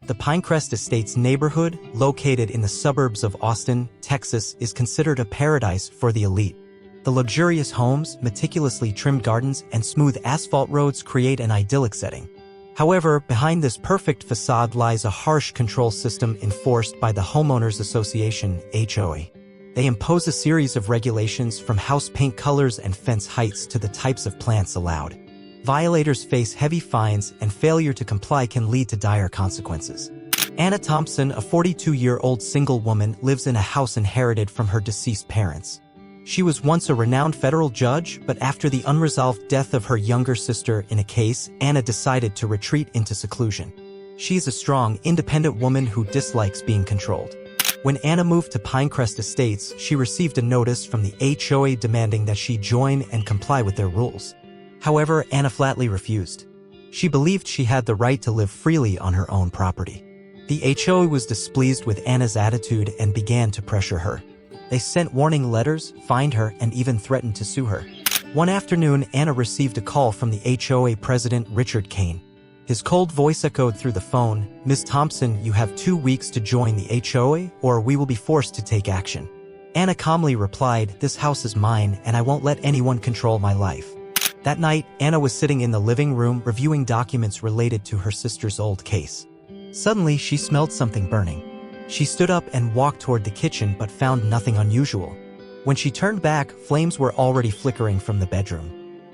The Pinecrest Estates neighborhood, located in the suburbs of Austin, Texas, is considered a paradise for the elite. The luxurious homes, meticulously trimmed gardens, and smooth asphalt roads create an idyllic setting. However, behind this perfect facade lies a harsh control system enforced by the Homeowners Association, HOA. They impose a series of regulations from house paint colors and fence heights to the types of plants allowed. Violators face heavy fines, and failure to comply can lead to dire consequences. Anna Thompson, a 42-year-old single woman, lives in a house inherited from her deceased parents. She was once a renowned federal judge, but after the unresolved death of her younger sister in a case, Anna decided to retreat into seclusion. She is a strong, independent woman who dislikes being controlled. When Anna moved to Pinecrest Estates, she received a notice from the HOA demanding that she join and comply with their rules. However, Anna flatly refused. She believed she had the right to live freely on her own property. The HOA was displeased with Anna's attitude and began to pressure her. They sent warning letters, fined her, and even threatened to sue her. One afternoon, Anna received a call from the HOA president, Richard Kane. His cold voice echoed through the phone, "Ms. Thompson, you have 2 weeks to join the HOA, or we will be forced to take action." Anna calmly replied, "This house is mine, and I won't let anyone control my life." That night, Anna was sitting in the living room reviewing documents related to her sister's old case. Suddenly, she smelled something burning. She stood up and walked toward the kitchen but found nothing unusual. When she turned back, flames were already flickering from the bedroom.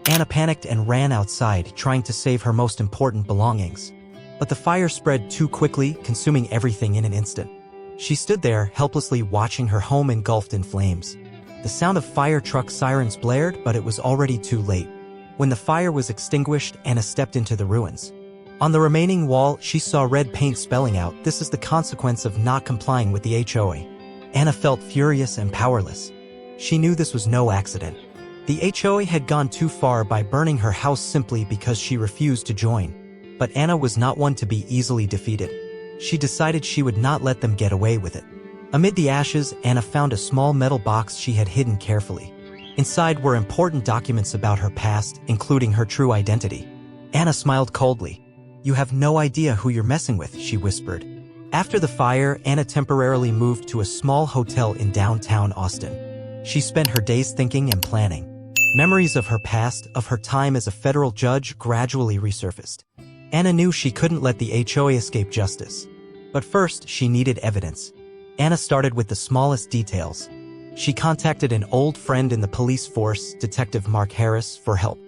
Anna panicked and ran outside, trying to save her most important belongings. But the fire spread too quickly, consuming everything in an instant. She stood there, helplessly watching her home engulfed in flames. The sound of fire truck sirens blared, but it was already too late. When the fire was extinguished, Anna stepped into the ruins. On the remaining wall, she saw red paint spelling out, "This is the consequence of not complying with the HOA." Anna felt furious and powerless. She knew this was no accident. The HOA had gone too far by burning her house simply because she refused to join. But Anna was not one to be easily defeated. She decided she would not let them get away with it. Amid the ashes, Anna found a small metal box she had hidden carefully. Inside were important documents about her past, including her true identity. Anna smiled coldly. "You have no idea who you're messing with," she whispered. After the fire, Anna temporarily moved to a small hotel in downtown Austin. She spent her days thinking and planning. Memories of her past, of her time as a federal judge, gradually resurfaced. Anna knew she couldn't let the HOA escape justice. But first, she needed evidence. Anna started with the smallest details. She contacted an old friend in the police force, Detective Mark Harris, for help.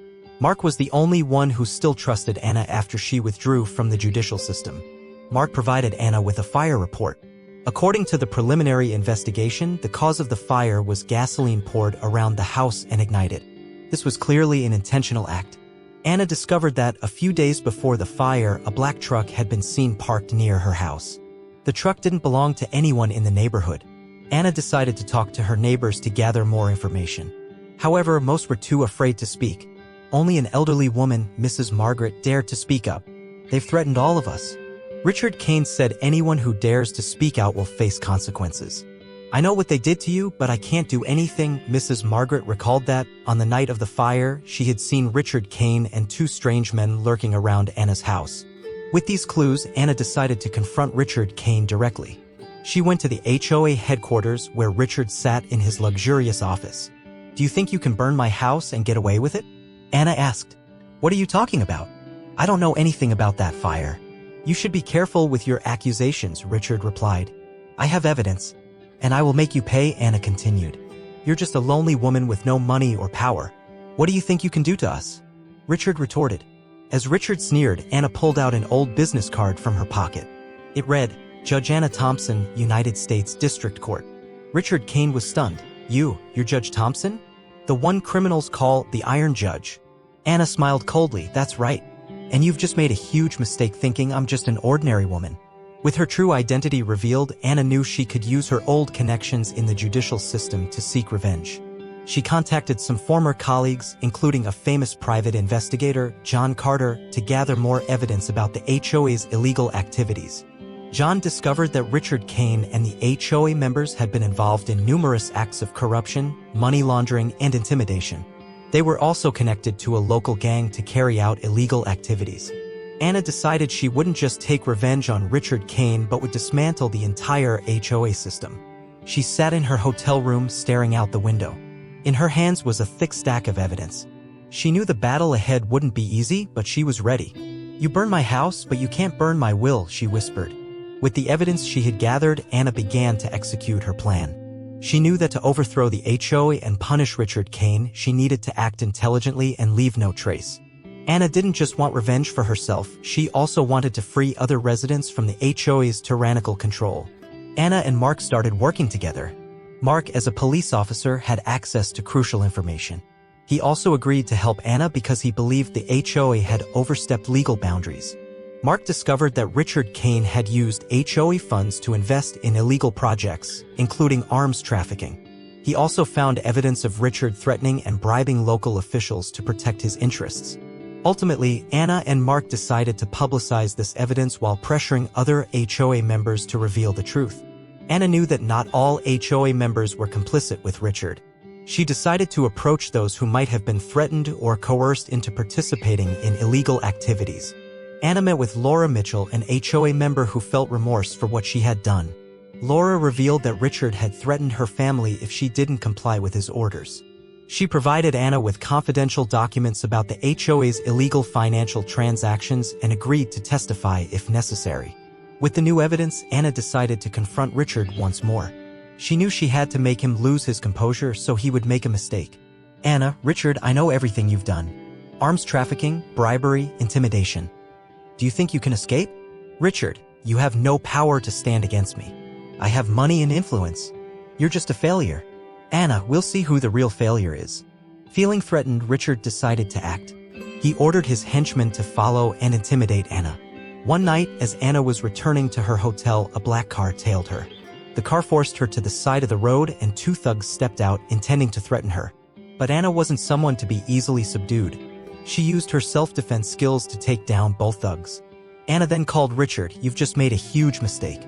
Mark was the only one who still trusted Anna after she withdrew from the judicial system. Mark provided Anna with a fire report. According to the preliminary investigation, the cause of the fire was gasoline poured around the house and ignited. This was clearly an intentional act. Anna discovered that, a few days before the fire, a black truck had been seen parked near her house. The truck didn't belong to anyone in the neighborhood. Anna decided to talk to her neighbors to gather more information. However, most were too afraid to speak. Only an elderly woman, Mrs. Margaret, dared to speak up. "They've threatened all of us." Richard Kane said, "Anyone who dares to speak out will face consequences." "I know what they did to you, but I can't do anything." Mrs. Margaret recalled that, on the night of the fire, she had seen Richard Kane and 2 strange men lurking around Anna's house. With these clues, Anna decided to confront Richard Kane directly. She went to the HOA headquarters, where Richard sat in his luxurious office. "Do you think you can burn my house and get away with it?" Anna asked. "What are you talking about? I don't know anything about that fire." "You should be careful with your accusations," Richard replied. "I have evidence, and I will make you pay," Anna continued. "You're just a lonely woman with no money or power. What do you think you can do to us?" Richard retorted. As Richard sneered, Anna pulled out an old business card from her pocket. It read, "Judge Anna Thompson, United States District Court." Richard Kane was stunned. You're Judge Thompson? The one criminals call the Iron Judge." Anna smiled coldly. "That's right. And you've just made a huge mistake thinking I'm just an ordinary woman." With her true identity revealed, Anna knew she could use her old connections in the judicial system to seek revenge. She contacted some former colleagues, including a famous private investigator, John Carter, to gather more evidence about the HOA's illegal activities. John discovered that Richard Kane and the HOA members had been involved in numerous acts of corruption, money laundering, and intimidation. They were also connected to a local gang to carry out illegal activities. Anna decided she wouldn't just take revenge on Richard Kane but would dismantle the entire HOA system. She sat in her hotel room staring out the window. In her hands was a thick stack of evidence. She knew the battle ahead wouldn't be easy, but she was ready. "You burn my house, but you can't burn my will," she whispered. With the evidence she had gathered, Anna began to execute her plan. She knew that to overthrow the HOA and punish Richard Kane, she needed to act intelligently and leave no trace. Anna didn't just want revenge for herself, she also wanted to free other residents from the HOA's tyrannical control. Anna and Mark started working together. Mark, as a police officer, had access to crucial information. He also agreed to help Anna because he believed the HOA had overstepped legal boundaries. Mark discovered that Richard Kane had used HOA funds to invest in illegal projects, including arms trafficking. He also found evidence of Richard threatening and bribing local officials to protect his interests. Ultimately, Anna and Mark decided to publicize this evidence while pressuring other HOA members to reveal the truth. Anna knew that not all HOA members were complicit with Richard. She decided to approach those who might have been threatened or coerced into participating in illegal activities. Anna met with Laura Mitchell, an HOA member who felt remorse for what she had done. Laura revealed that Richard had threatened her family if she didn't comply with his orders. She provided Anna with confidential documents about the HOA's illegal financial transactions and agreed to testify if necessary. With the new evidence, Anna decided to confront Richard once more. She knew she had to make him lose his composure so he would make a mistake. "Anna, Richard, I know everything you've done. Arms trafficking, bribery, intimidation. Do you think you can escape? Richard, you have no power to stand against me. I have money and influence. You're just a failure. Anna, we'll see who the real failure is." Feeling threatened, Richard decided to act. He ordered his henchmen to follow and intimidate Anna. One night, as Anna was returning to her hotel, a black car tailed her. The car forced her to the side of the road and two thugs stepped out, intending to threaten her. But Anna wasn't someone to be easily subdued. She used her self-defense skills to take down both thugs. Anna then called Richard, "You've just made a huge mistake.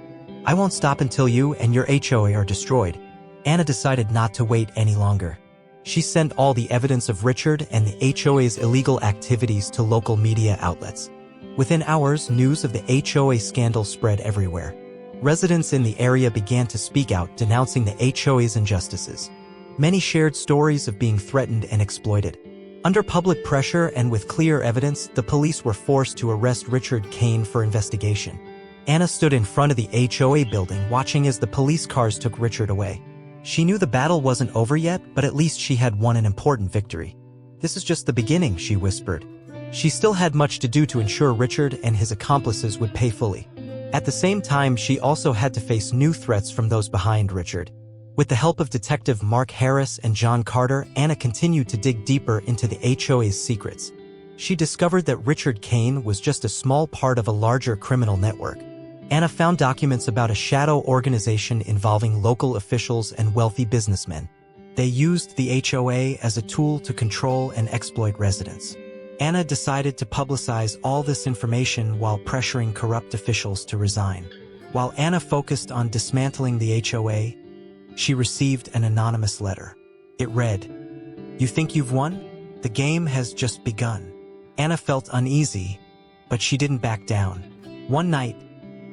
I won't stop until you and your HOA are destroyed." Anna decided not to wait any longer. She sent all the evidence of Richard and the HOA's illegal activities to local media outlets. Within hours, news of the HOA scandal spread everywhere. Residents in the area began to speak out, denouncing the HOA's injustices. Many shared stories of being threatened and exploited. Under public pressure and with clear evidence, the police were forced to arrest Richard Kane for investigation. Anna stood in front of the HOA building, watching as the police cars took Richard away. She knew the battle wasn't over yet, but at least she had won an important victory. "This is just the beginning," she whispered. She still had much to do to ensure Richard and his accomplices would pay fully. At the same time, she also had to face new threats from those behind Richard. With the help of Detective Mark Harris and John Carter, Anna continued to dig deeper into the HOA's secrets. She discovered that Richard Kane was just a small part of a larger criminal network. Anna found documents about a shadow organization involving local officials and wealthy businessmen. They used the HOA as a tool to control and exploit residents. Anna decided to publicize all this information while pressuring corrupt officials to resign. While Anna focused on dismantling the HOA, she received an anonymous letter. It read, "You think you've won? The game has just begun." Anna felt uneasy, but she didn't back down. One night,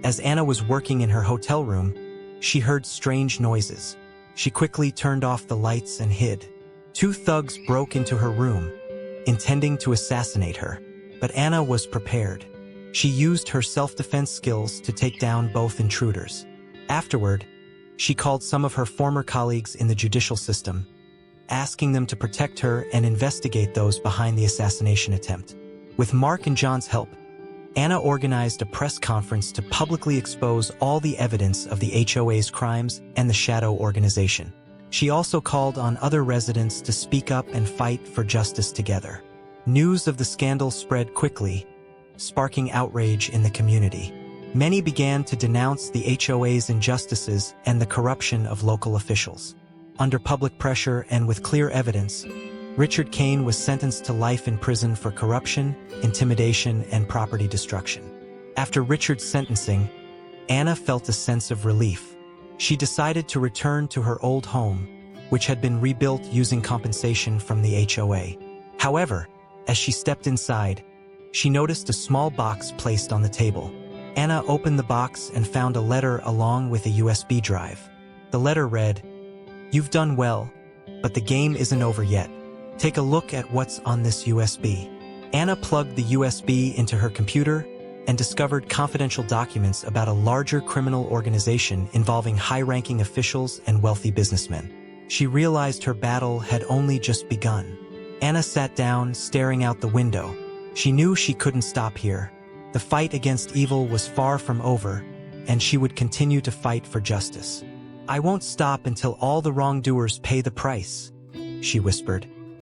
as Anna was working in her hotel room, she heard strange noises. She quickly turned off the lights and hid. Two thugs broke into her room, intending to assassinate her. But Anna was prepared. She used her self-defense skills to take down both intruders. Afterward, she called some of her former colleagues in the judicial system, asking them to protect her and investigate those behind the assassination attempt. With Mark and John's help, Anna organized a press conference to publicly expose all the evidence of the HOA's crimes and the shadow organization. She also called on other residents to speak up and fight for justice together. News of the scandal spread quickly, sparking outrage in the community. Many began to denounce the HOA's injustices and the corruption of local officials. Under public pressure and with clear evidence, Richard Kane was sentenced to life in prison for corruption, intimidation, and property destruction. After Richard's sentencing, Anna felt a sense of relief. She decided to return to her old home, which had been rebuilt using compensation from the HOA. However, as she stepped inside, She noticed a small box placed on the table. Anna opened the box and found a letter along with a USB drive. The letter read, "You've done well, but the game isn't over yet. Take a look at what's on this USB." Anna plugged the USB into her computer and discovered confidential documents about a larger criminal organization involving high-ranking officials and wealthy businessmen. She realized her battle had only just begun. Anna sat down, staring out the window. She knew she couldn't stop here. The fight against evil was far from over, and she would continue to fight for justice. "I won't stop until all the wrongdoers pay the price," she whispered.